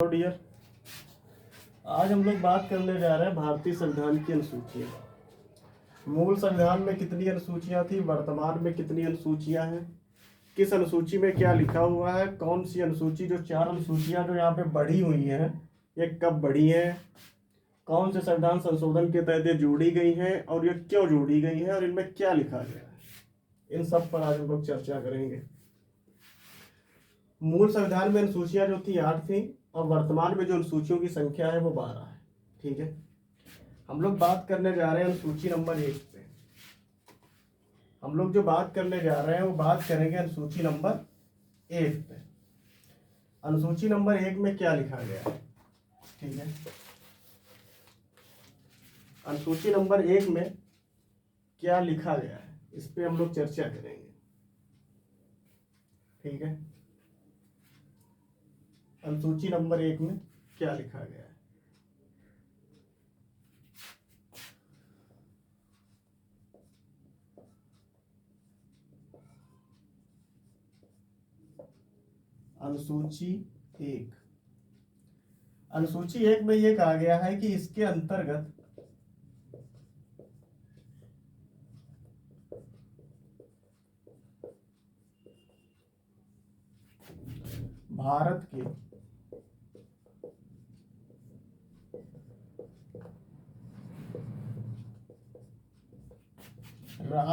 Hello dear. आज हम लोग बात करने जा रहे हैं भारतीय संविधान की अनुसूचियां। मूल संविधान में कितनी अनुसूचियां थी, वर्तमान में कितनी अनुसूचियां हैं, किस अनुसूची में क्या लिखा हुआ है, कौन सी अनुसूची, जो चार अनुसूचियां जो यहाँ पे बढ़ी हुई हैं ये कब बढ़ी हैं, कौन से संविधान संशोधन के तहत ये जोड़ी गई हैं और ये क्यों जोड़ी गई हैं और इनमें क्या लिखा गया है, इन सब पर आज हम लोग चर्चा करेंगे। मूल संविधान में अनुसूचियां जो थी 8 थी और वर्तमान में जो अनुसूचियों की संख्या है वो 12 है। ठीक है, हम लोग बात करने जा रहे हैं अनुसूची नंबर 1 पे। हम लोग जो बात करने जा रहे हैं वो बात करेंगे अनुसूची नंबर 1 पे। अनुसूची नंबर 1 में क्या लिखा गया है? ठीक है, अनुसूची नंबर 1 में क्या लिखा गया है इस पे हम लोग चर्चा करेंगे। ठीक है, अनुसूची नंबर 1 में क्या लिखा गया है? अनुसूची 1, अनुसूची 1 में यह कहा गया है कि इसके अंतर्गत भारत के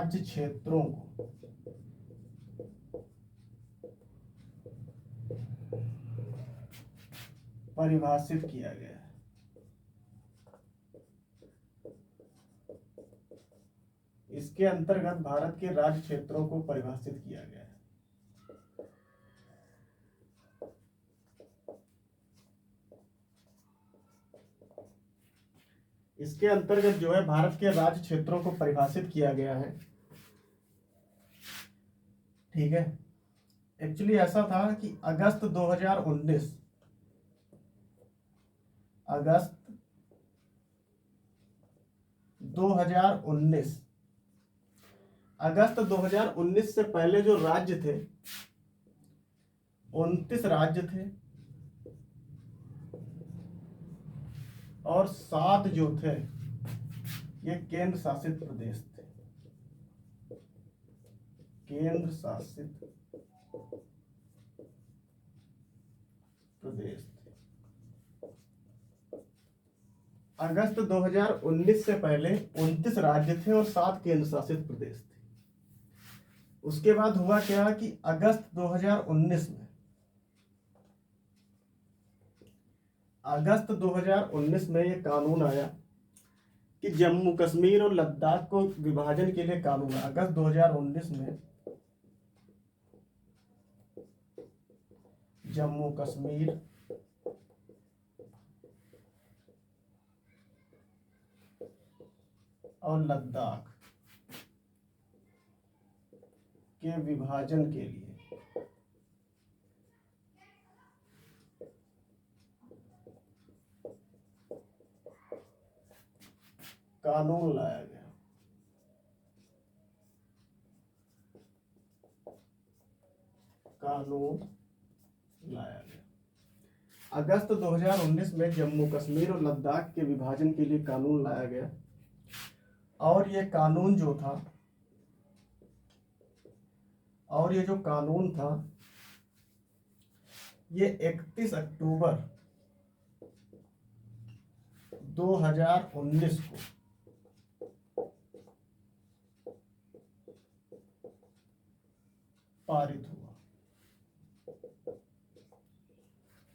राज्य क्षेत्रों को परिभाषित किया गया है। इसके अंतर्गत भारत के राज्य क्षेत्रों को परिभाषित किया गया है। इसके अंतर्गत जो है भारत के राज्य क्षेत्रों को परिभाषित किया गया है। ठीक है, एक्चुअली ऐसा था कि अगस्त 2019 अगस्त 2019 से पहले जो राज्य थे 29 राज्य थे और 7 जो थे ये केंद्र शासित प्रदेश थे। केंद्र शासित प्रदेश थे। अगस्त 2019 से पहले 29 राज्य थे और 7 केंद्र शासित प्रदेश थे। उसके बाद हुआ क्या कि अगस्त 2019 में ये कानून आया कि जम्मू कश्मीर और लद्दाख को विभाजन के लिए कानून आया। अगस्त 2019 में जम्मू कश्मीर और लद्दाख के विभाजन के लिए कानून लाया गया। अगस्त 2019 में जम्मू कश्मीर और लद्दाख के विभाजन के लिए कानून लाया गया और ये कानून जो था ये 31 अक्टूबर 2019 को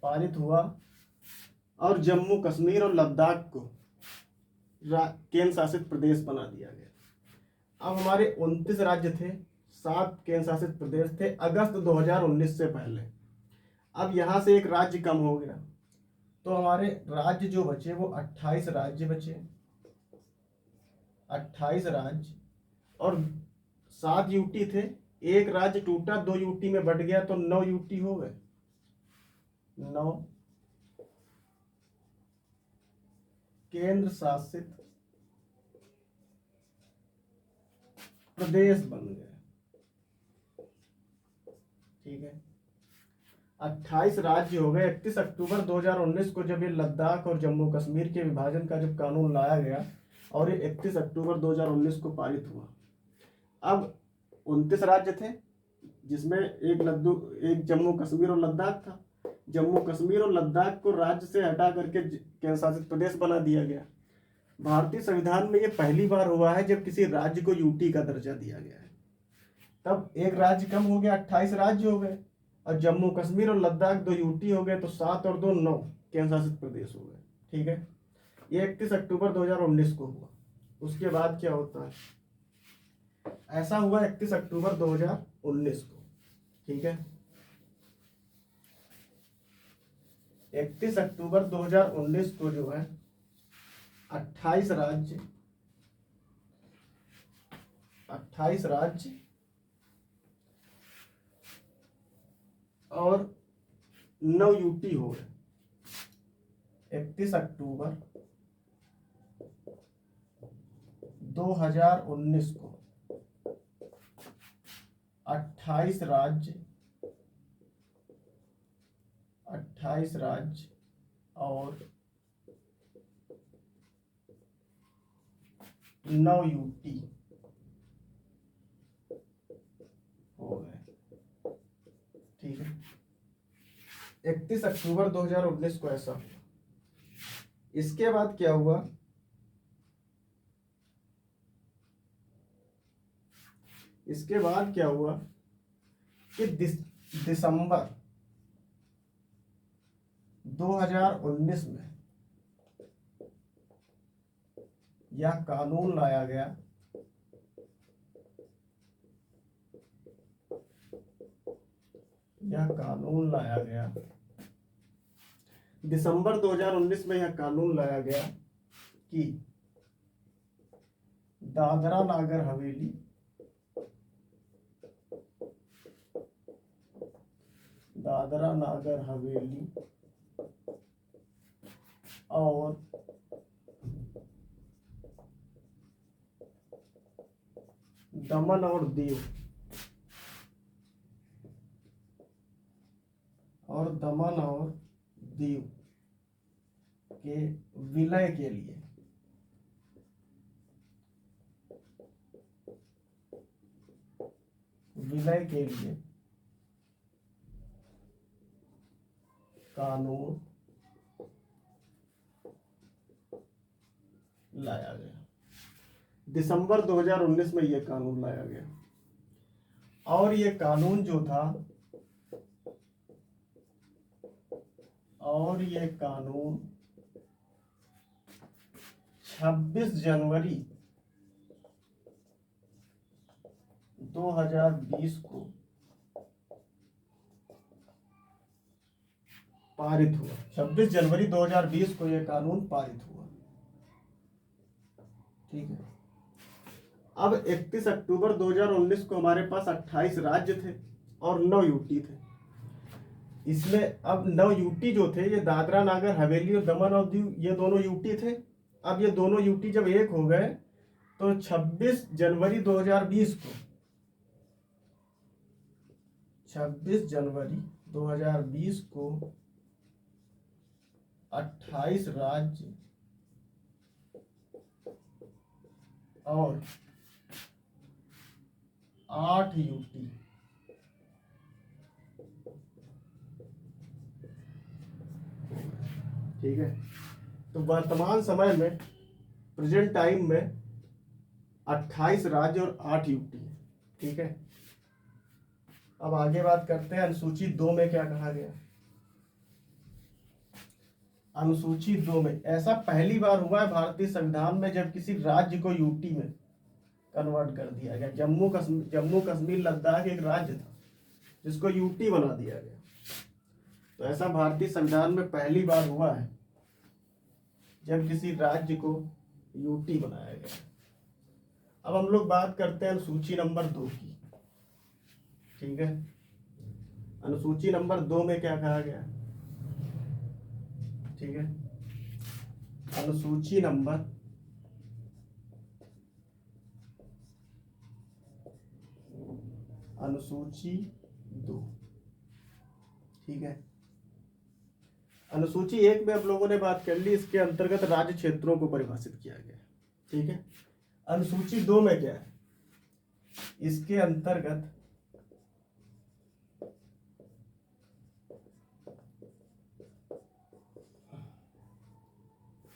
पारित हुआ और जम्मू कश्मीर और लद्दाख को केंद्र शासित प्रदेश बना दिया गया। अब हमारे 29 राज्य थे, 7 केंद्र शासित प्रदेश थे अगस्त 2019 से पहले। अब यहां से एक राज्य कम हो गया तो हमारे राज्य जो बचे वो 28 राज्य बचे। 28 राज्य और 7 यूटी थे। एक राज्य टूटा, 2 यूटी में बट गया तो 9 यूटी हो गए। 9 केंद्र शासित प्रदेश बन गए। ठीक है, 28 राज्य हो गए। 31 अक्टूबर 2019 को जब ये लद्दाख और जम्मू कश्मीर के विभाजन का जब कानून लाया गया और ये 31 अक्टूबर 2019 को पारित हुआ। अब 29 राज्य थे जिसमें एक जम्मू कश्मीर और लद्दाख था। जम्मू कश्मीर और लद्दाख को राज्य से हटा करके केंद्र शासित प्रदेश बना दिया गया। भारतीय संविधान में ये पहली बार हुआ है जब किसी राज्य को यूटी का दर्जा दिया गया है। तब एक राज्य कम हो गया, 28 राज्य हो गए, और जम्मू कश्मीर और लद्दाख 2 यूटी हो गए, तो 7 और 2 9 केंद्र शासित प्रदेश हो गए। ठीक है, ये 31 अक्टूबर 2019 को हुआ। उसके बाद क्या होता है, ऐसा हुआ 31 अक्टूबर 2019 को। ठीक है, 31 अक्टूबर 2019 को जो है 28 राज्य और 9 यूटी हो गए। 31 अक्टूबर 2019 को 28 राज्य और 9 यूटी हो गए। ठीक है, 31 अक्टूबर 2019 को ऐसा हुआ। इसके बाद क्या हुआ, कि दिसंबर 2019 में यह कानून लाया गया दिसंबर 2019 में यह कानून लाया गया कि दादरा नागर हवेली और दमन और दीव के विलय के लिए कानून लाया गया। दिसंबर 2019 में यह कानून लाया गया, और ये कानून जो था, 26 जनवरी 2020 को पारित हुआ। 26 जनवरी 2020 को यह कानून पारित हुआ। ठीक है, अब 31 अक्टूबर 2019 को हमारे पास 28 राज्य थे और 9 यूटी थे। इसमें अब 9 यूटी जो थे, ये दादरा नागर हवेली और दमन और दीव, ये दोनों यूटी थे। अब ये दोनों यूटी जब एक हो गए तो 26 जनवरी 2020 को 28 राज्य और 8 यूटी ठीक है, तो वर्तमान समय में, प्रेजेंट टाइम में 28 राज्य और 8 यूटी। ठीक है, अब आगे बात करते हैं अनुसूची 2 में क्या कहा गया। अनुसूची 2 में ऐसा पहली बार हुआ है भारतीय संविधान में जब किसी राज्य को यूटी में कन्वर्ट कर दिया गया। जम्मू कश्मीर लद्दाख एक राज्य था जिसको यूटी बना दिया गया। तो ऐसा भारतीय संविधान में पहली बार हुआ है जब किसी राज्य को यूटी बनाया गया। अब हम लोग बात करते हैं अनुसूची नंबर 2 की। ठीक है, अनुसूची नंबर 2 में क्या कहा गया। ठीक है, अनुसूची नंबर 2। ठीक है। अनुसूची 1 में हम लोगों ने बात कर ली, इसके अंतर्गत राज्य क्षेत्रों को परिभाषित किया गया। ठीक है। अनुसूची 2 में क्या है, इसके अंतर्गत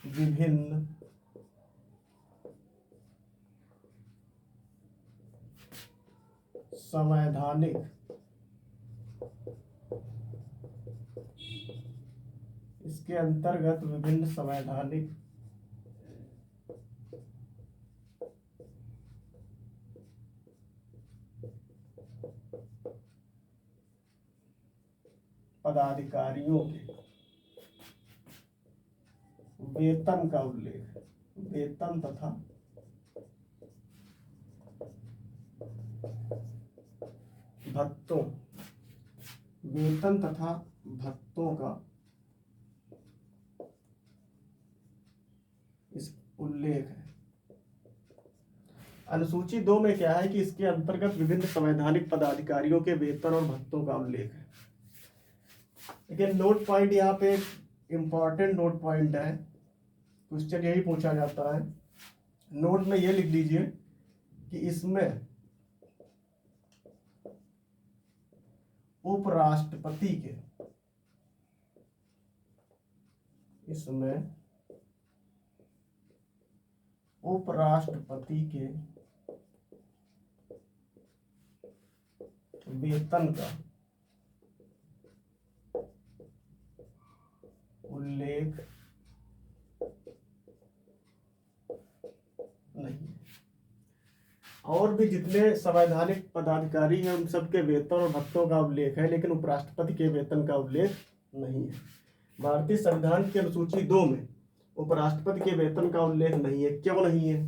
विभिन्न संवैधानिक इसके अंतर्गत विभिन्न संवैधानिक पदाधिकारियों के वेतन का उल्लेख, वेतन तथा भत्तों, वेतन तथा भत्तों का इस उल्लेख है। अनुसूची 2 में क्या है कि इसके अंतर्गत विभिन्न संवैधानिक पदाधिकारियों के वेतन और भत्तों का उल्लेख है। लेकिन नोट पॉइंट यहाँ पे इंपॉर्टेंट नोट पॉइंट है, क्वेश्चन यही पूछा जाता है। नोट में ये लिख दीजिए कि इसमें उपराष्ट्रपति के, इसमें उपराष्ट्रपति के वेतन का उल्लेख नहीं है। और भी जितने संवैधानिक पदाधिकारी हैं उन सबके वेतन और भत्तों का उल्लेख है, लेकिन उपराष्ट्रपति के वेतन का उल्लेख नहीं है। भारतीय संविधान की अनुसूची 2 में उपराष्ट्रपति के वेतन का उल्लेख नहीं है। क्यों नहीं है?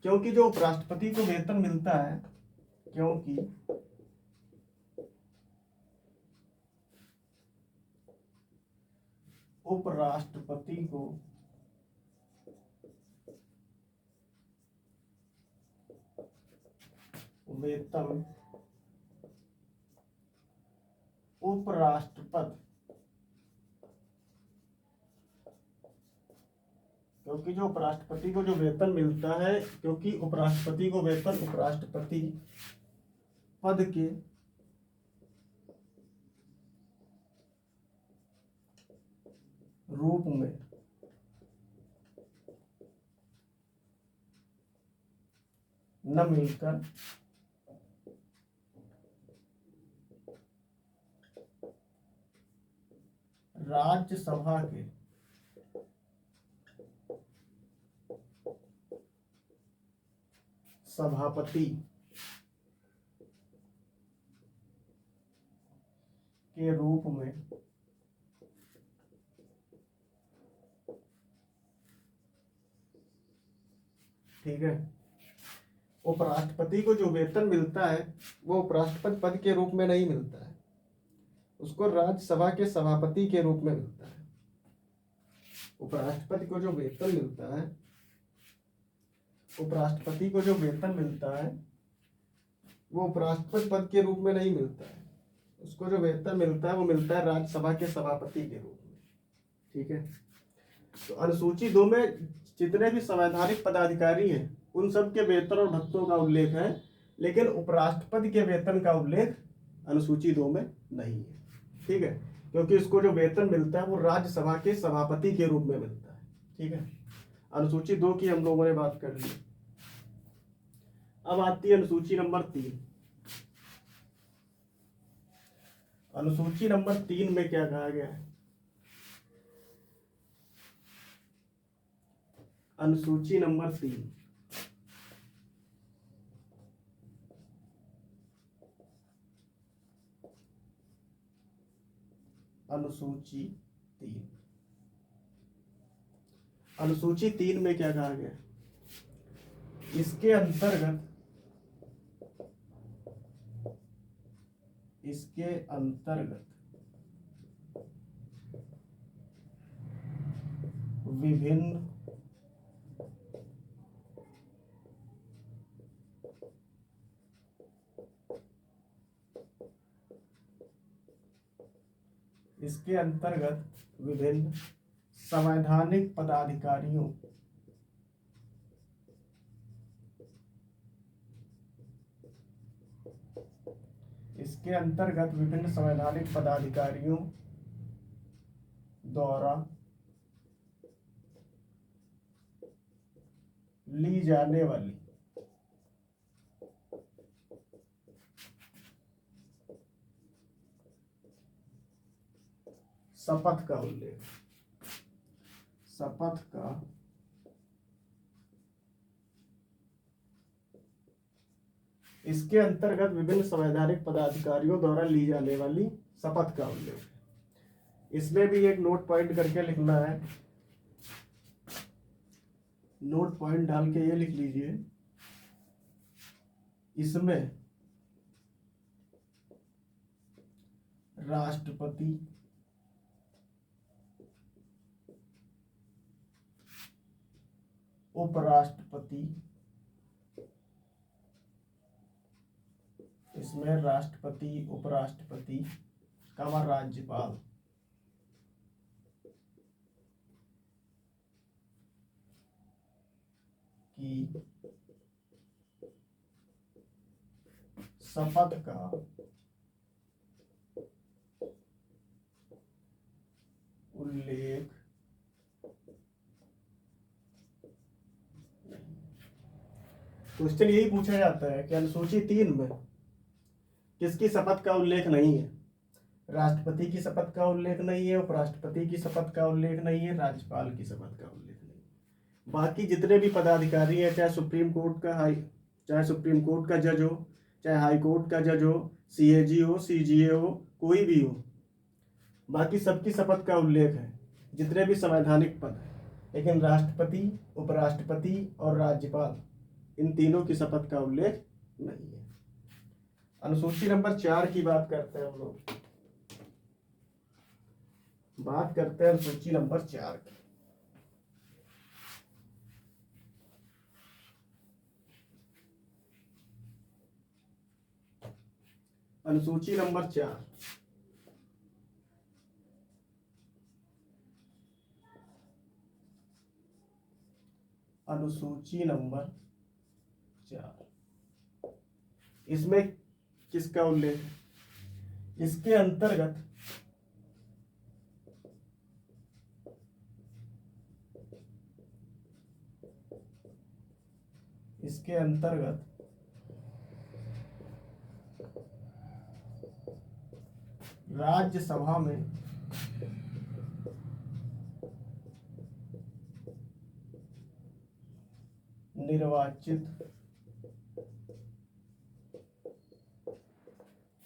क्योंकि जो उपराष्ट्रपति को वेतन मिलता है, क्योंकि उपराष्ट्रपति को वेतन उपराष्ट्रपति, क्योंकि जो उपराष्ट्रपति को जो वेतन मिलता है, क्योंकि उपराष्ट्रपति को वेतन उपराष्ट्रपति पद के रूप में न मिलकर राज्यसभा के सभापति के रूप में ठीक है, उपराष्ट्रपति को जो वेतन मिलता है वो उपराष्ट्रपति पद के रूप में नहीं मिलता है, उसको राज्यसभा के सभापति के रूप में मिलता है। उपराष्ट्रपति को जो वेतन मिलता है, उपराष्ट्रपति को जो वेतन मिलता है वो उपराष्ट्रपति पद के रूप में नहीं मिलता है, उसको जो वेतन मिलता है वो मिलता है राज्यसभा के सभापति के रूप में। ठीक है। तो अनुसूची 2 में जितने भी संवैधानिक पदाधिकारी हैं उन सब के वेतन और भत्तों का उल्लेख है, लेकिन उपराष्ट्रपति के वेतन का उल्लेख अनुसूची 2 में नहीं है। ठीक है, क्योंकि उसको जो वेतन मिलता है वो राज्यसभा के सभापति के रूप में मिलता है। ठीक है, अनुसूची 2 की हम लोगों ने बात कर ली। अब आती है अनुसूची नंबर 3। अनुसूची नंबर 3 में क्या कहा गया है? अनुसूची नंबर 3, अनुसूची 3, अनुसूची 3 में क्या कहा गया? इसके अंतर्गत विभिन्न इसके अंतर्गत विभिन्न संवैधानिक पदाधिकारियों इसके अंतर्गत विभिन्न संवैधानिक पदाधिकारियों द्वारा ली जाने वाली शपथ का उल्लेख, शपथ का इसके अंतर्गत विभिन्न संवैधानिक पदाधिकारियों द्वारा ली जाने वाली शपथ का उल्लेख। इसमें भी एक नोट पॉइंट करके लिखना है, नोट पॉइंट डाल के ये लिख लीजिए, इसमें राष्ट्रपति, उपराष्ट्रपति, इसमें राष्ट्रपति, उपराष्ट्रपति का राज्यपाल की शपथ का उल्लेख क्वेश्चन यही पूछा जाता है कि अनुसूची 3 में किसकी शपथ का उल्लेख नहीं है? राष्ट्रपति की शपथ का उल्लेख नहीं है, उपराष्ट्रपति की शपथ का उल्लेख नहीं है, राज्यपाल की शपथ का उल्लेख नहीं है। बाकी जितने भी पदाधिकारी हैं, चाहे सुप्रीम कोर्ट का जज हो, चाहे हाई कोर्ट का जज हो, सीएजी हो, सीजीए हो, कोई भी हो, बाकी सबकी शपथ का उल्लेख है, जितने भी संवैधानिक पद हैं। लेकिन राष्ट्रपति, उपराष्ट्रपति और राज्यपाल, इन तीनों की शपथ का उल्लेख नहीं है। अनुसूची नंबर 4 की बात करते हैं हम लोग, बात करते हैं अनुसूची नंबर 4 की। अनुसूची नंबर 4, अनुसूची नंबर 4, इसमें किसका उल्लेख है? इसके अंतर्गत राज्यसभा में निर्वाचित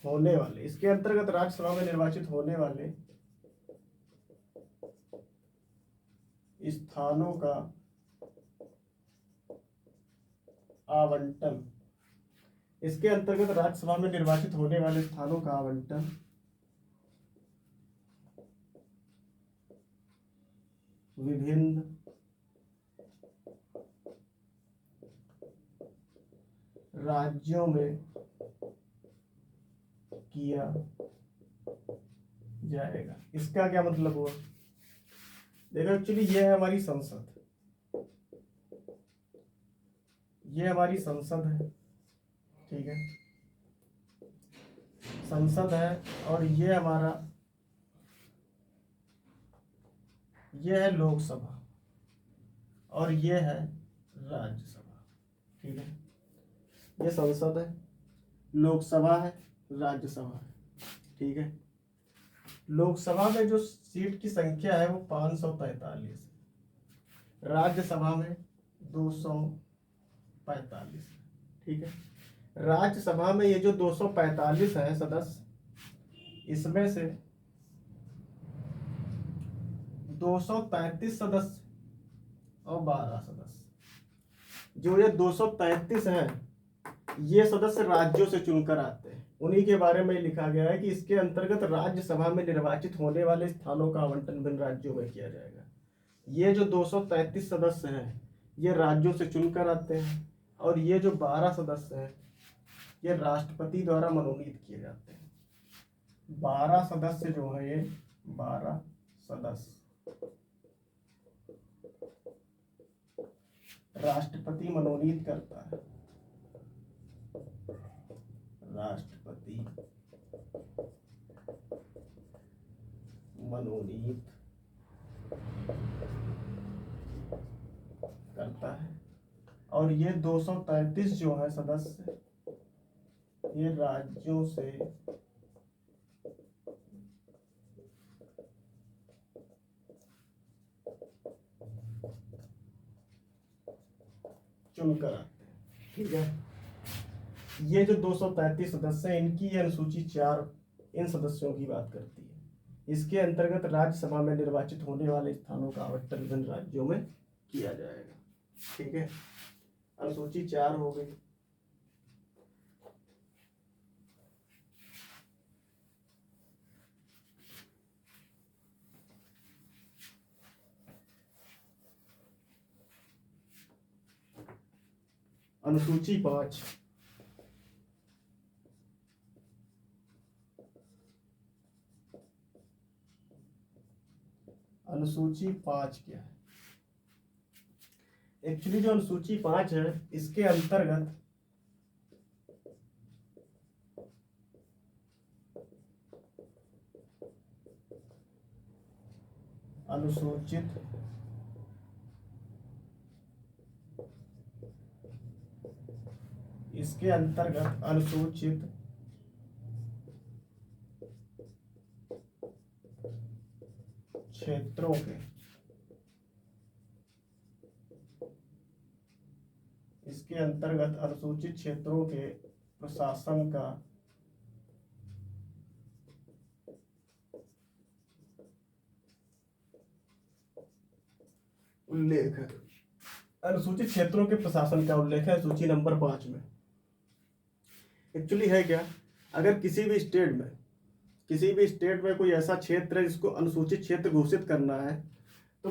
होने वाले, इसके अंतर्गत राज्यसभा में निर्वाचित होने वाले स्थानों का आवंटन, इसके अंतर्गत राज्यसभा में निर्वाचित होने वाले स्थानों का आवंटन विभिन्न राज्यों में किया जाएगा। इसका क्या मतलब हुआ? देखो, एक्चुअली ये है हमारी संसद, ये हमारी संसद है, ठीक है, संसद है, और ये हमारा, ये है लोकसभा और ये है राज्यसभा, ठीक है। ये संसद है, लोकसभा है, राज्यसभा है, ठीक है। लोकसभा में जो सीट की संख्या है वो 543 है, राज्यसभा में 245 है, ठीक है। राज्यसभा में ये जो 245 है सदस्य, इसमें से 233 सदस्य और 12 सदस्य, जो ये 233 हैं, ये सदस्य राज्यों से चुनकर आते हैं। उन्हीं के बारे में लिखा गया है कि इसके अंतर्गत राज्यसभा में निर्वाचित होने वाले स्थानों का आवंटन विभिन्न राज्यों में किया जाएगा। ये जो 233 सदस्य हैं, ये राज्यों से चुनकर आते हैं, और ये जो 12 सदस्य हैं, ये राष्ट्रपति द्वारा मनोनीत किए जाते हैं। 12 सदस्य जो हैं, ये 12 सदस्य राष्ट्रपति मनोनीत करता है। राष्ट्रपति मनोनीत करता है और ये 233 जो है सदस्य ये राज्यों से चुनकर आते हैं। ठीक है, ये जो 233 सदस्य हैं इनकी ये अनुसूची 4 इन सदस्यों की बात करती है। इसके अंतर्गत राज्यसभा में निर्वाचित होने वाले स्थानों का आवंटन विभिन्न राज्यों में किया जाएगा। ठीक है, अनुसूची 4 हो गई। अनुसूची 5 अनुसूची 5 क्या है? एक्चुअली जो अनुसूची 5 है इसके अंतर्गत अनुसूचित इसके अंतर्गत अनुसूचित क्षेत्रों के इसके अंतर्गत अनुसूचित क्षेत्रों के प्रशासन का उल्लेख है। अनुसूचित क्षेत्रों के प्रशासन का उल्लेख है सूची नंबर 5 में। एक्चुअली है क्या, अगर किसी भी स्टेट में कोई ऐसा क्षेत्र है जिसको अनुसूचित क्षेत्र घोषित करना है तो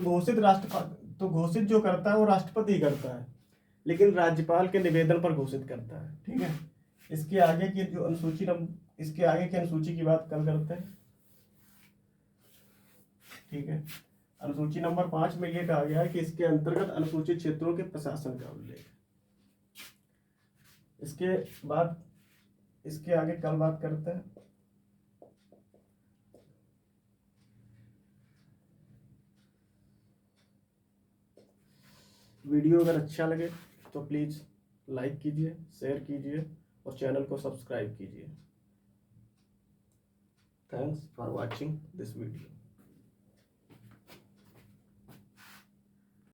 घोषित जो करता है वो राष्ट्रपति करता है, लेकिन राज्यपाल के निवेदन पर घोषित करता है। ठीक है, इसके आगे की अनुसूची की बात कल करते हैं। ठीक है, अनुसूची नंबर 5 में यह कहा गया है कि इसके अंतर्गत अनुसूचित क्षेत्रों के प्रशासन का उल्लेख। इसके आगे कल बात करते हैं। वीडियो अगर अच्छा लगे तो प्लीज लाइक कीजिए, शेयर कीजिए और चैनल को सब्सक्राइब कीजिए। Thanks for watching this video.